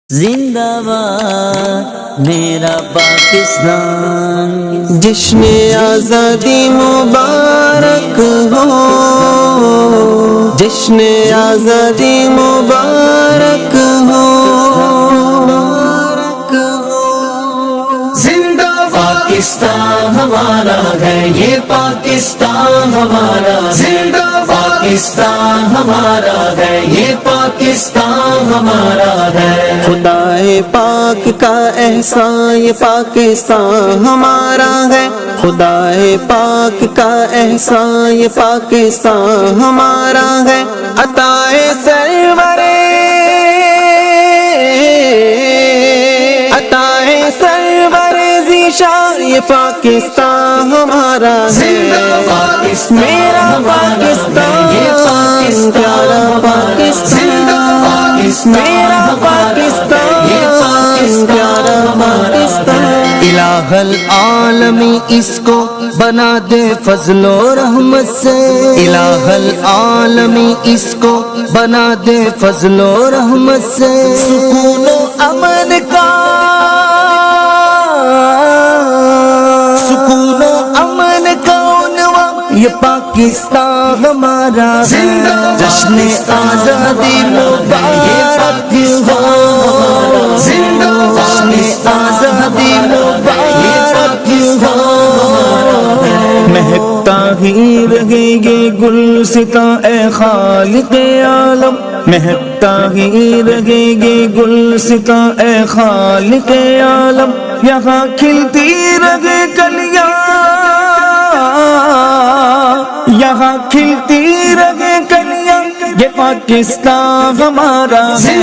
زندہ باد میرا پاکستان، جشن آزادی مبارک ہو، جشن آزادی مبارک ہو، زندہ پاکستان ہمارا ہے، یہ پاکستان ہمارا، زندہ پاکستان ہمارا ہے، یہ پاکستان ہمارا ہے۔ خدائے پاک کا احسان یہ پاکستان ہمارا ہے، خدائے پاک کا احسان یہ پاکستان ہمارا ہے۔ عطائے سرور ذیشان یہ پاکستان ہمارا ہے، میرا پاکستان، پیارا پاکستان، میرا پاکستان، پیارا پاکستان۔ الہ العالمی اس کو بنا دے فضل و رحمت سے، الہ العالمی اس کو بنا دے فضل و رحمت سے۔ سکون و امن کا، سکون و امن کا عنوان یہ پاکستان ہمارا ہے۔ جشن آزادی مبارک ہو، جشن آزادی مبارک ہو۔ مہکتا ہی رہے یہ گلستاں اے خالق عالم، مہکتا ہی رہے یہ گلستاں اے خالق عالم۔ یہاں کھلتی رہے کلیاں، یہاں کھلتی رہے کلیاں، یہ پاکستان ہمارا ہے،